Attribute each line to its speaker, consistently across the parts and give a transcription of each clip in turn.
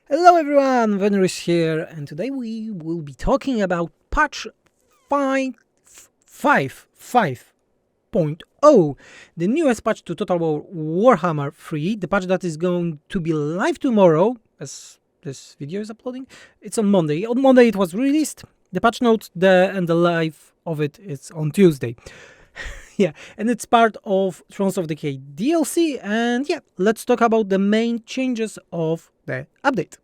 Speaker 1: Hello everyone, Veneris here, and today we will be talking about patch 5.5.0, the newest patch to Total War Warhammer 3, the patch that is going to be live tomorrow, as this video is uploading. It's on Monday. On Monday it was released. The patch notes and the live of it is on Tuesday. Yeah, and it's part of Thrones of Decay DLC, and yeah, let's talk about the main changes of the update.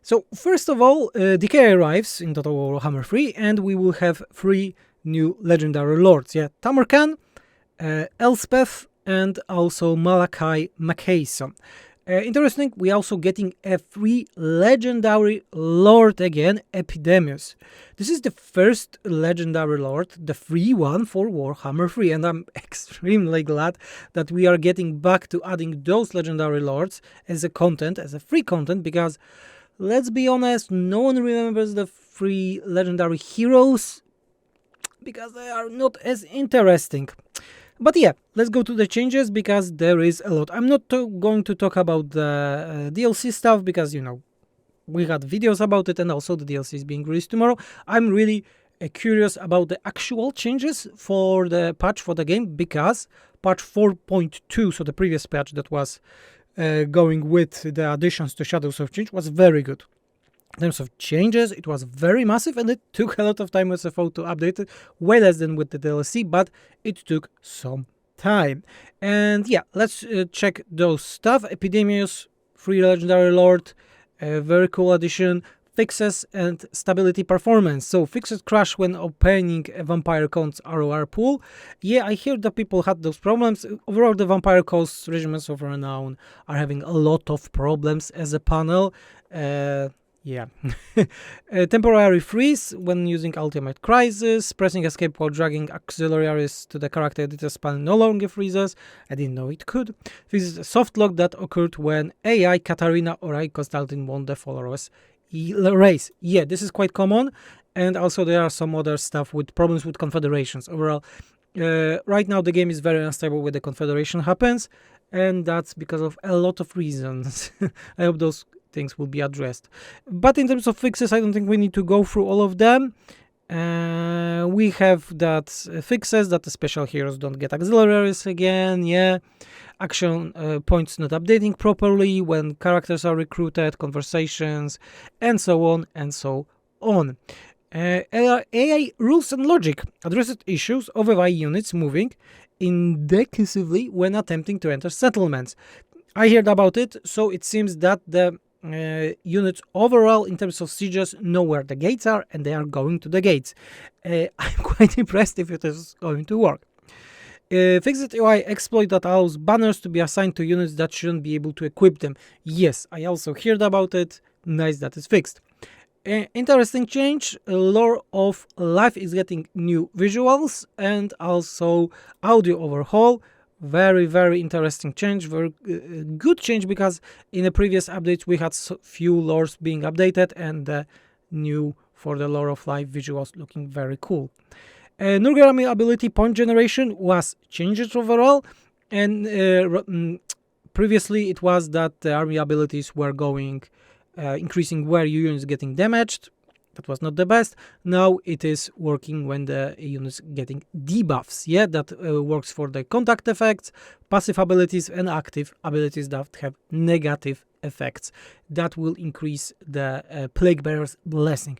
Speaker 1: So, first of all, Decay arrives in Total War Warhammer 3, and we will have 3 new legendary lords, yeah, Tamarkan, Elspeth, and also Malachi Mackason. Interesting, we're also getting a free legendary lord again, Epidemius. This is the first legendary lord, the free one for Warhammer 3, and I'm extremely glad that we are getting back to adding those legendary lords as a content, as a free content, because let's be honest, no one remembers the free legendary heroes because they are not as interesting. But yeah, let's go to the changes because there is a lot. I'm not going to talk about the DLC stuff because, you know, we had videos about it and also the DLC is being released tomorrow. I'm really curious about the actual changes for the patch for the game because patch 4.2, so the previous patch that was going with the additions to Shadows of Change, was very good. In terms of changes, it was very massive and it took a lot of time with SFO to update it, way less than with the DLC, but it took some time. And yeah, let's check those stuff. Epidemius, free legendary lord, a very cool addition. Fixes and stability performance. So fixes crash when opening a Vampire Code's ROR pool. Yeah, I hear that people had those problems. Overall, the Vampire Code's Regiments of Renown are having a lot of problems as a panel. Yeah. Temporary freeze when using Ultimate Crisis. Pressing escape while dragging auxiliaries to the character editor's panel no longer freezes. I didn't know it could. This is a soft lock that occurred when AI, Katarina, or I, Constantine won the followers race. Yeah, this is quite common. And also there are some other stuff with problems with confederations. Overall, right now the game is very unstable when the confederation happens. And that's because of a lot of reasons. I hope those things will be addressed. But in terms of fixes, I don't think we need to go through all of them. We have that fixes that the special heroes don't get auxiliaries again, yeah. Action points not updating properly when characters are recruited, conversations, and so on and so on. AI rules and logic addresses issues of AI units moving indecisive when attempting to enter settlements. I heard about it, so it seems that the units overall in terms of sieges know where the gates are and they are going to the gates. I'm quite impressed if it is going to work. Fixed UI exploit that allows banners to be assigned to units that shouldn't be able to equip them. Yes, I also heard about it. Nice that is fixed. Interesting change. Lore of Life is getting new visuals and also audio overhaul. Very, very interesting change. Very good change because in the previous updates we had few lores being updated and the new for the Lore of Life visuals looking very cool. Nurgle Army ability point generation was changed overall, and previously it was that the army abilities were going increasing where units getting damaged. That was not the best. Now it is working when the units getting debuffs. Yeah, that works for the contact effects, passive abilities, and active abilities that have negative effects. That will increase the Plague Bearer's Blessing.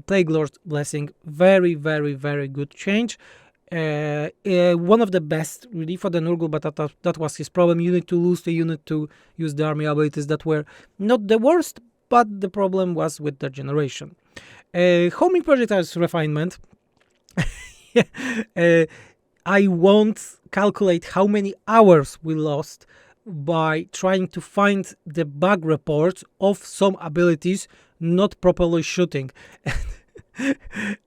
Speaker 1: Plague Lord's Blessing, very, very, very good change. One of the best really for the Nurgle, but that was his problem. You need to lose the unit to use the army abilities that were not the worst, but the problem was with the generation. Homing projectiles refinement. I won't calculate how many hours we lost by trying to find the bug reports of some abilities not properly shooting.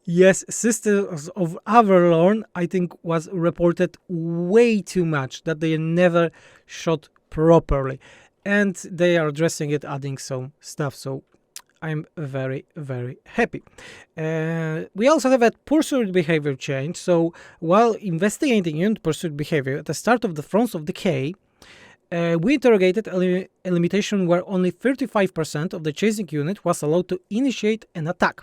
Speaker 1: Yes, Sisters of Avalon, I think, was reported way too much, that they never shot properly. And they are addressing it, adding some stuff, so I'm very, very happy. We also have a pursuit behavior change, so while investigating unit pursuit behavior at the start of the Thrones of Decay, We interrogated a limitation where only 35% of the chasing unit was allowed to initiate an attack.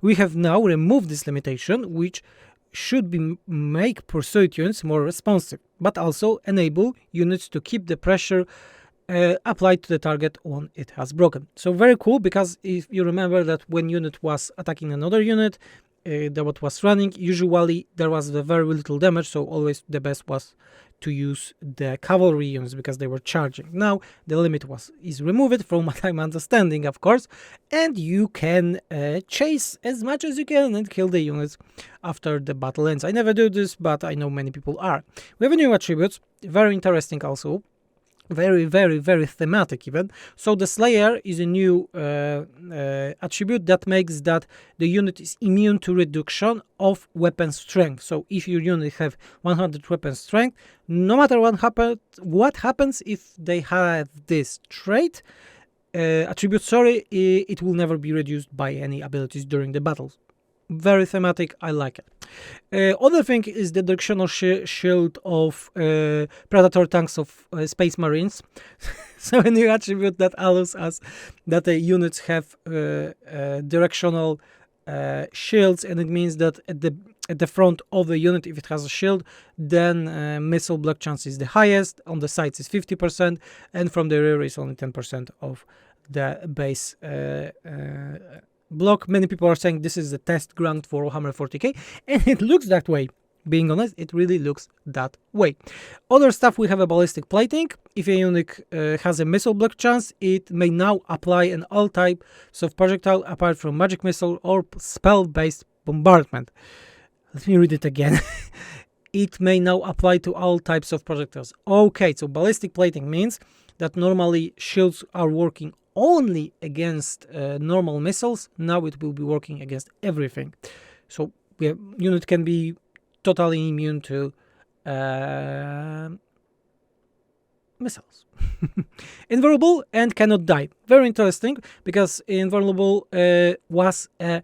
Speaker 1: We have now removed this limitation, which should make pursuit units more responsive, but also enable units to keep the pressure applied to the target when it has broken. So very cool, because if you remember that when unit was attacking another unit that was running, usually there was very little damage, so always the best was to use the cavalry units because they were charging. Now the limit is removed from what I'm understanding, of course, and you can chase as much as you can and kill the units after the battle ends. I never do this, but I know many people are. We have a new attributes, very interesting also. Very, very, very thematic even. So the Slayer is a new attribute that makes that the unit is immune to reduction of weapon strength. So if your unit have 100 weapon strength, no matter what happens if they have this trait, attribute, it will never be reduced by any abilities during the battles. Very thematic, I like it. Other thing is the directional shield of Predator tanks of Space Marines. So a new attribute that allows us that the units have directional shields, and it means that at the front of the unit, if it has a shield, then missile block chance is the highest, on the sides is 50%, and from the rear is only 10% of the base block. Many people are saying this is a test ground for Warhammer 40k, and it looks that way. Being honest, it really looks that way. Other stuff, we have a ballistic plating. If a unit has a missile block chance, it may now apply an all types of projectile apart from magic missile or spell-based bombardment. Let me read it again. It may now apply to all types of projectiles. Okay, so ballistic plating means that normally shields are working only against normal missiles. Now it will be working against everything. So unit can be totally immune to missiles. Invulnerable and cannot die. Very interesting, because invulnerable was a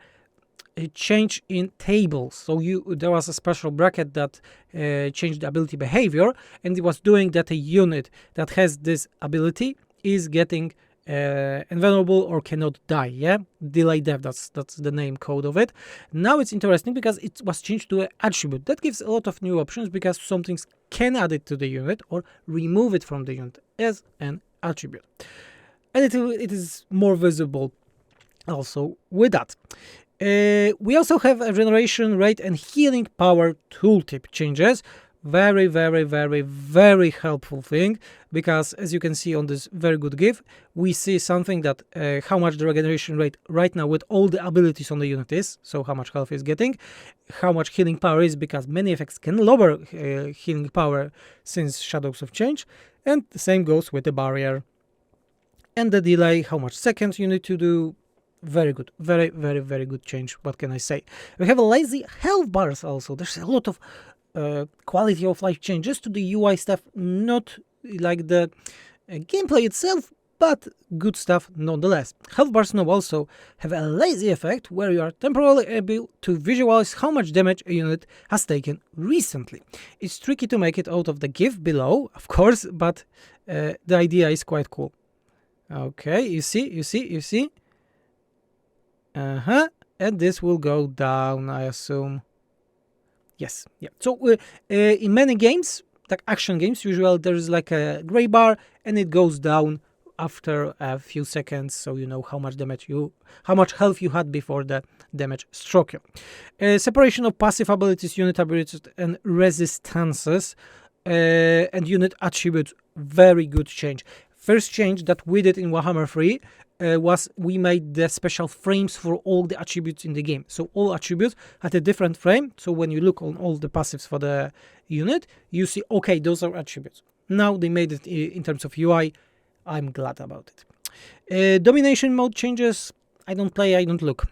Speaker 1: change in tables. So there was a special bracket that changed the ability behavior, and it was doing that a unit that has this ability is getting invulnerable or cannot die. Yeah, delay death, that's the name code of it. Now it's interesting because it was changed to an attribute. That gives a lot of new options, because some things can add it to the unit or remove it from the unit as an attribute, and it is more visible also with that. We also have a regeneration rate and healing power tooltip changes. Very, very, very, very helpful thing, because as you can see on this very good GIF, we see something that how much the regeneration rate right now with all the abilities on the unit is, so how much health is getting, how much healing power is, because many effects can lower healing power since Shadows of Change, and the same goes with the barrier. And the delay, how much seconds you need to do. Very good, very, very, very good change. What can I say? We have a lazy health bars also. There's a lot of quality of life changes to the UI stuff, not like the gameplay itself, but good stuff nonetheless. Health bars now also have a lazy effect where you are temporarily able to visualize how much damage a unit has taken recently. It's tricky to make it out of the GIF below, of course, but the idea is quite cool. Okay, you see. And this will go down, I assume. Yes, yeah. So in many games, like action games, usually there is like a gray bar, and it goes down after a few seconds, so you know how much health you had before the damage struck you. Separation of passive abilities, unit abilities, and resistances, and unit attributes. Very good change. First change that we did in Warhammer 3 was we made the special frames for all the attributes in the game. So all attributes had a different frame. So when you look on all the passives for the unit, you see, okay, those are attributes. Now they made it in terms of UI. I'm glad about it. Domination mode changes. I don't play, I don't look.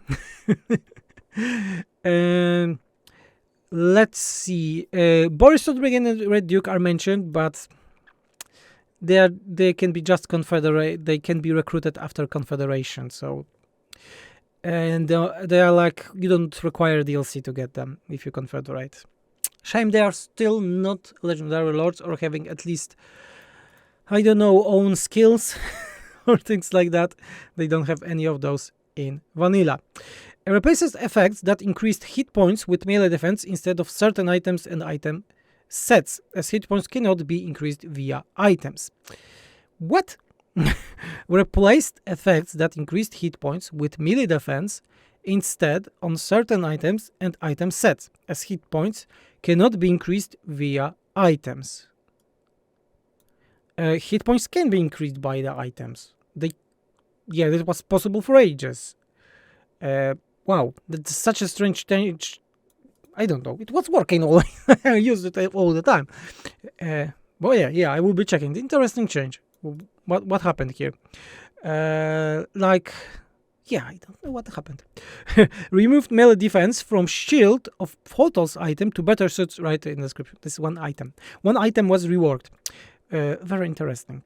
Speaker 1: Let's see. Boris Rodriguez and Red Duke are mentioned, but they can be just confederate. They can be recruited after confederation. So, and they are like, you don't require DLC to get them if you confederate. Shame they are still not legendary lords, or having at least I don't know, own skills or things like that. They don't have any of those in vanilla. It replaces effects that increased hit points with melee defense instead of certain items and item sets, as hit points cannot be increased via items. What? Replaced effects that increased hit points with melee defense instead on certain items and item sets, as hit points cannot be increased via items. Hit points can be increased by the items. That was possible for ages. Wow, that's such a strange change. I don't know. It was working all. I used it all the time. Well, I will be checking. Interesting change. What happened here? I don't know what happened. Removed melee defense from shield of photos item to better suits right in the description. This one item. One item was reworked. Very interesting.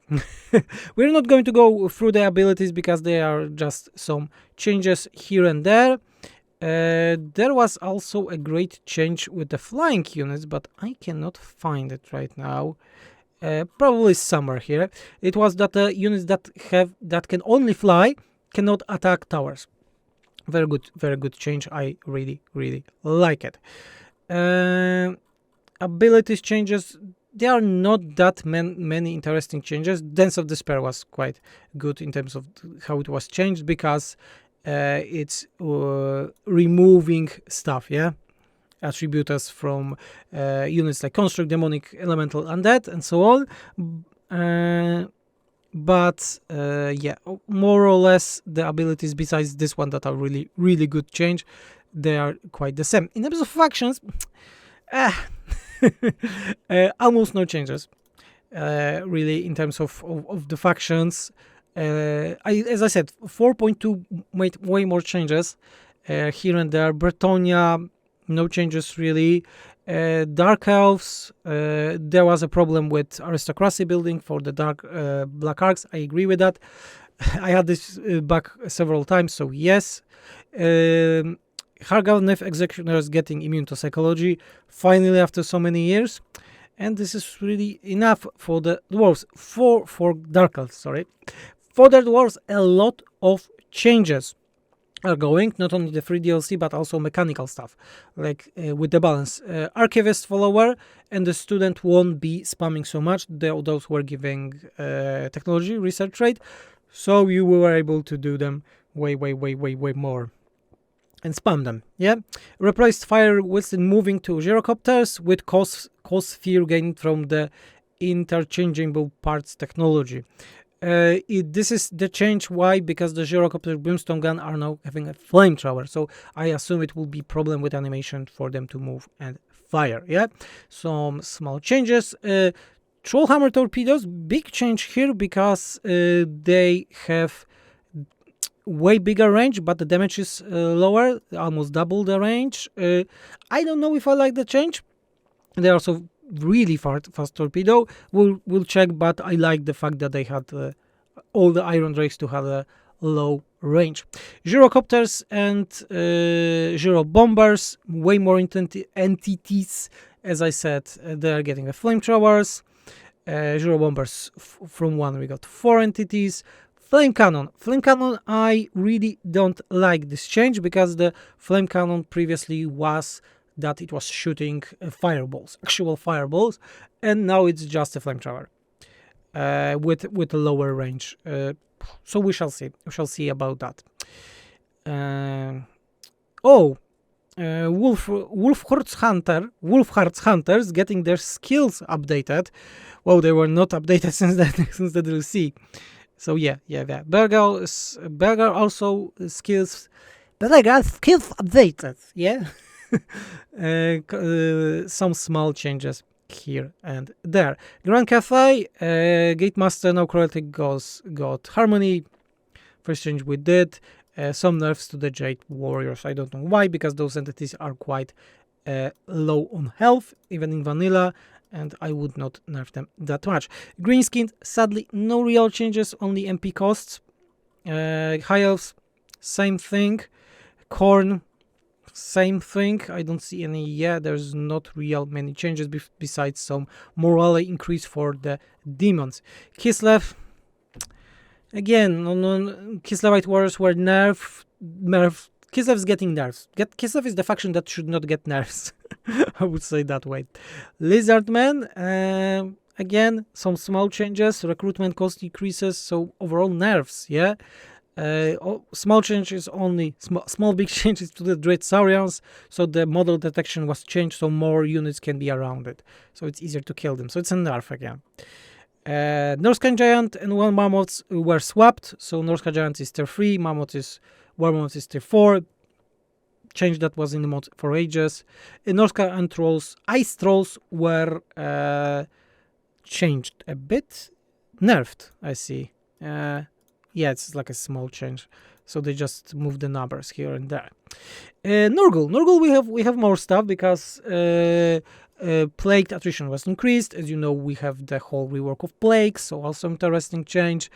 Speaker 1: We're not going to go through the abilities because they are just some changes here and there. There was also a great change with the flying units, but I cannot find it right now. Probably somewhere here. It was that the units that can only fly cannot attack towers. Very good change. I really like it. Abilities changes. There are not that many interesting changes. Dance of Despair was quite good in terms of how it was changed because it's removing stuff, attributors from units like Construct, Demonic, Elemental, Undead, and so on. But more or less the abilities besides this one that are really good change, they are quite the same. In terms of factions, almost no changes. Really, in terms of the factions. As I said, 4.2 made way more changes here and there. Bretonia, no changes really. Dark Elves, there was a problem with aristocracy building for the Black Arcs. I agree with that. I had this back several times, so yes. Hargalnef Executioners getting immune to psychology, finally after so many years. And this is really enough for the dwarves. For Dark Elves, sorry. For the dwarves, a lot of changes are going, not only the free DLC, but also mechanical stuff, like with the balance. Archivist follower and the student won't be spamming so much. Those who are giving technology research rate, so you were able to do them way more. And spam them, Replaced fire whistle moving to gyrocopters with cost sphere gained from the interchangeable parts technology. This is the change. Why? Because the gyrocopter brimstone gun are now having a flamethrower, so I assume it will be problem with animation for them to move and fire. Some small changes. Trollhammer torpedoes, big change here because they have way bigger range, but the damage is lower, almost double the range. I don't know if I like the change. They are also really fast torpedo. We'll check, but I like the fact that they had all the Iron Drakes to have a low range. Gyrocopters and Gyro bombers, way more entities. As I said, they are getting a flamethrowers. Gyro bombers from one we got 4 entities. Flame cannon, I really don't like this change because the flame cannon previously was that it was shooting fireballs, actual fireballs, and now it's just a flamethrower with a lower range. So we shall see. We shall see about that. Wolfheart's Hunters getting their skills updated. Well, they were not updated since the DLC. So Berger also skills. Berger skills updated. Some small changes here and there. Grand Cafe, Gatemaster now correctly got Harmony. First change we did. Some nerfs to the Jade Warriors. I don't know why, because those entities are quite low on health, even in vanilla, and I would not nerf them that much. Greenskin, sadly, no real changes, only MP costs. High Elves, same thing. Corn, same thing. I don't see any. Yeah, there's not real many changes besides some morale increase for the demons. Kislev, again, on Kislevite warriors were nerfed. Kislev's getting nerfs. Kislev is the faction that should not get nerfs. I would say that way. Lizardmen, again, some small changes. Recruitment cost decreases, so overall nerfs. Yeah. Small changes only, small big changes to the Dread Saurians, so the model detection was changed, so more units can be around it, so it's easier to kill them, so it's a nerf again. Norscan Giant and one Mammoths were swapped, so Norscan Giant is tier 3, War Mammoth is tier 4, change that was in the mod for ages. Norscan and Trolls, Ice Trolls were changed a bit, nerfed, I see. Yeah, it's like a small change, so they just move the numbers here and there. Nurgle, we have more stuff because plague attrition was increased. As you know, we have the whole rework of plagues, so also interesting change.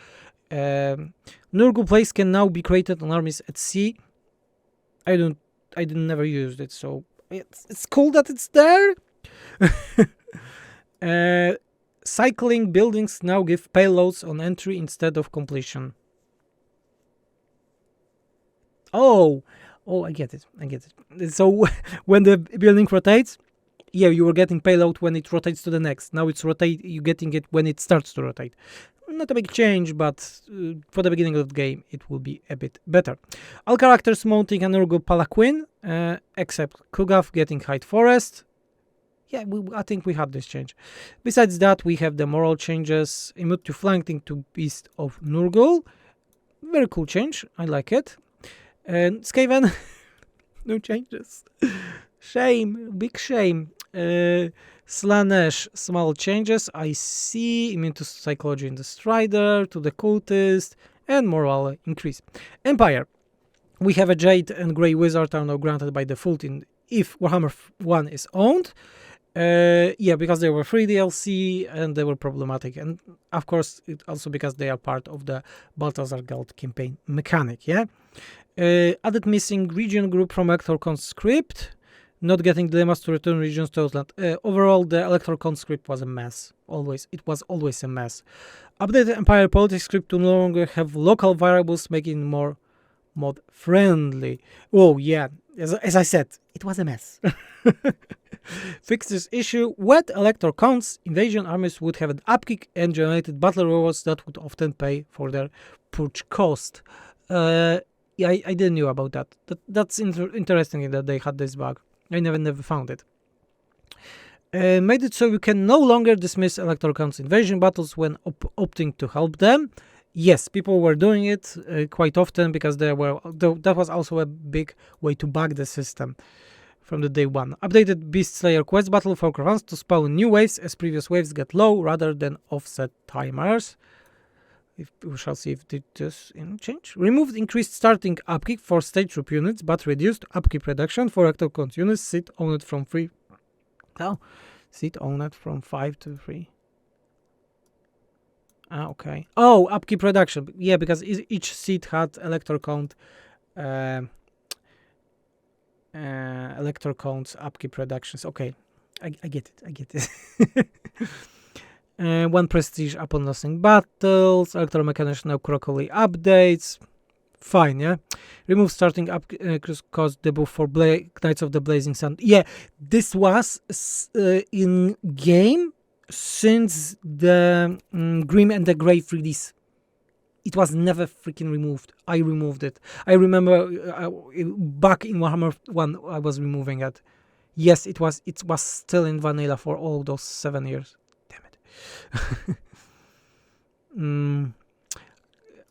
Speaker 1: Nurgle plagues can now be created on armies at sea. I never used it, so it's cool that it's there. Cycling buildings now give payloads on entry instead of completion. Oh, I get it. So when the building rotates, yeah, you were getting payload when it rotates to the next. Now you're getting it when it starts to rotate. Not a big change, but for the beginning of the game, it will be a bit better. All characters mounting an Nurgle Palanquin, except Kugav getting Hide Forest. Yeah, I think we had this change. Besides that, we have the moral changes. Immune to flanking to Beast of Nurgle. Very cool change. I like it. And Skaven, no changes. Shame, big shame. Slanesh, small changes. I see. Immune to psychology in the Strider, to the cultist, and morale increase. Empire. We have a Jade and Grey Wizard are now granted by default if Warhammer 1 is owned. Yeah, because they were free DLC and they were problematic, and of course it also because they are part of the Balthazar Guild campaign mechanic. Yeah. Added missing region group from Elector Conscript, not getting dilemmas to return regions to Outland. Overall, the Elector Conscript was a mess. It was always a mess. Updated Empire Politics script to no longer have local variables, making it more mod friendly. Oh yeah, as I said, it was a mess. Fix this issue. Wet Elector counts, invasion armies would have an upkick and generated battle rewards that would often pay for their purge cost. Yeah, I didn't know about that. That's interesting that they had this bug. I never found it. Made it so you can no longer dismiss Elector counts invasion battles when opting to help them. Yes, people were doing it quite often because that was also a big way to bug the system from the day one. Updated Beast Slayer quest battle for caravans to spawn new waves as previous waves get low rather than offset timers. We shall see if it does change. Removed increased starting upkeep for stage troop units, but reduced upkeep reduction for Elector count units. Seat owned from 3. Oh, seat owned from 5 to 3. Okay. Oh, upkeep reduction. Yeah, because each seat had Elector count. Elector counts upkeep reductions. Okay, I get it. One prestige upon losing battles. Elector mechanics now crocodile updates. Fine, yeah. Remove starting up cost debuff for Knights of the Blazing Sun. Yeah, this was in game since the Grim and the Grave release. It was never freaking removed. I removed it. I remember back in Warhammer 1 I was removing it. Yes, it was still in vanilla for all those 7 years. Damn it.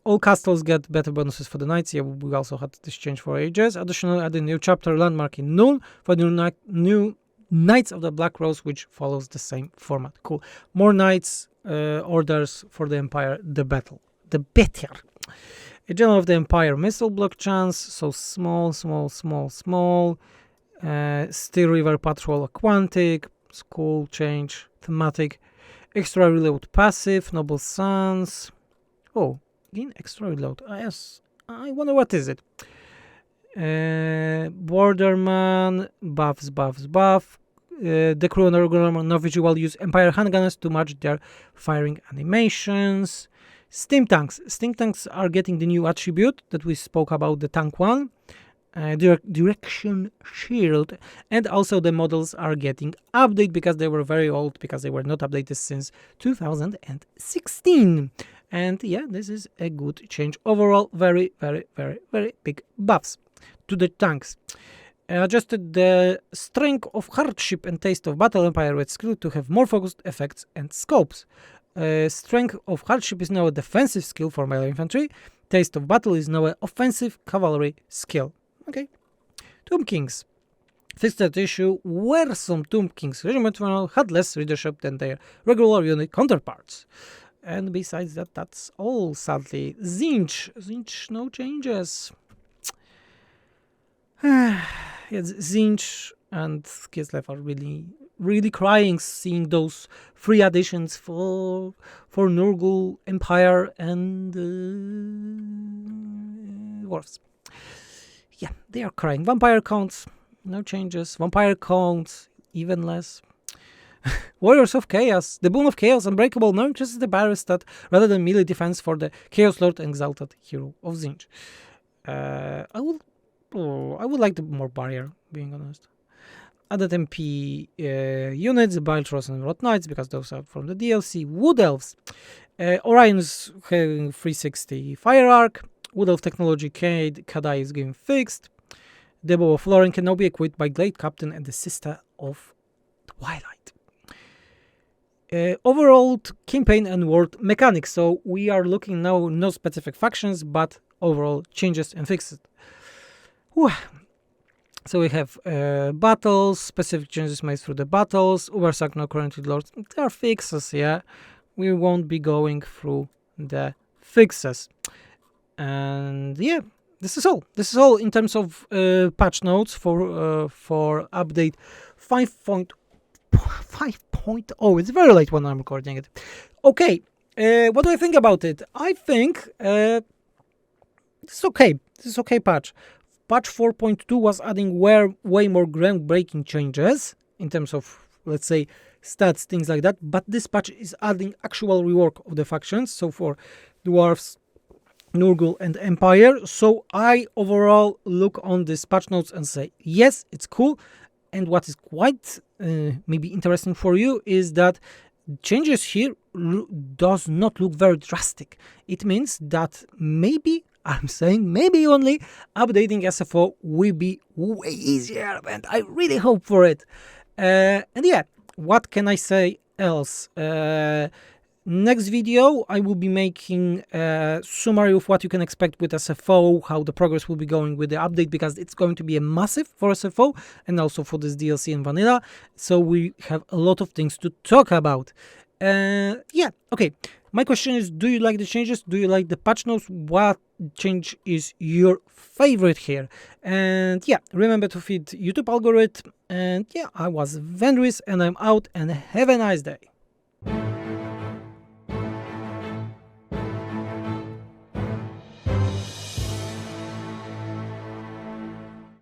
Speaker 1: All castles get better bonuses for the knights. Yeah, we also had this change for ages. Additionally, add a new chapter landmark in Null for the new Knights of the Black Rose, which follows the same format. Cool. More knights orders for the Empire, the better. A General of the Empire missile block chance, so small. Steel River Patrol Aquantic, school change, thematic, extra reload passive, Noble Sons. Oh, again, extra reload. Yes, I wonder what is it. Borderman, buff. The crew and regular no visual use Empire handguns to match their firing animations. Steam tanks. Steam tanks are getting the new attribute that we spoke about, the tank one. Direction shield, and also the models are getting updated because they were very old, because they were not updated since 2016. And yeah, this is a good change overall. Very big buffs to the tanks. Adjusted the strength of hardship and taste of battle Empire with skill to have more focused effects and scopes. Strength of hardship is now a defensive skill for melee infantry. Taste of battle is now an offensive cavalry skill. Okay. Tomb Kings. Fixed that issue where some Tomb Kings regiment had less readership than their regular unit counterparts. And besides that, that's all, sadly. Zinj, no changes. Yes, Zinj and Kislev are really crying seeing those free additions for Nurgle, Empire, and Dwarves. Yeah, they are crying. Vampire counts, no changes. Vampire counts, even less. Warriors of Chaos, the Boon of Chaos, Unbreakable, no increases the barrier stat rather than melee defense for the Chaos Lord and Exalted Hero of Zinj. I would like the more barrier, being honest. Added MP units, Baltros and Rot Knights, because those are from the DLC. Wood Elves. Orion's having 360 Fire Arc. Wood Elf Technology Kadai is getting fixed. The Bow of Lauren can now be equipped by Glade Captain and the Sister of Twilight. Overall campaign and world mechanics. So we are looking now no specific factions, but overall changes and fixes. Whew. So we have battles, specific changes made through the battles. Ubersack now currently lords. There are fixes, yeah. We won't be going through the fixes. And yeah, this is all. This is all in terms of patch notes for update 5.0. It's very late when I'm recording it. Okay, what do I think about it? I think it's okay. This is okay patch. Patch 4.2 was adding way more groundbreaking changes in terms of, let's say, stats, things like that. But this patch is adding actual rework of the factions. So for Dwarves, Nurgle and Empire. So I overall look on this patch notes and say, yes, it's cool. And what is quite maybe interesting for you is that changes here does not look very drastic. It means that maybe, I'm saying maybe only, updating SFO will be way easier, and I really hope for it. And yeah, what can I say else? Next video, I will be making a summary of what you can expect with SFO, how the progress will be going with the update, because it's going to be a massive for SFO and also for this DLC and vanilla. So we have a lot of things to talk about. Yeah, okay. My question is, do you like the changes? Do you like the patch notes? What change is your favorite here? And yeah, remember to feed YouTube algorithm. And yeah, I was Vendris and I'm out, and have a nice day.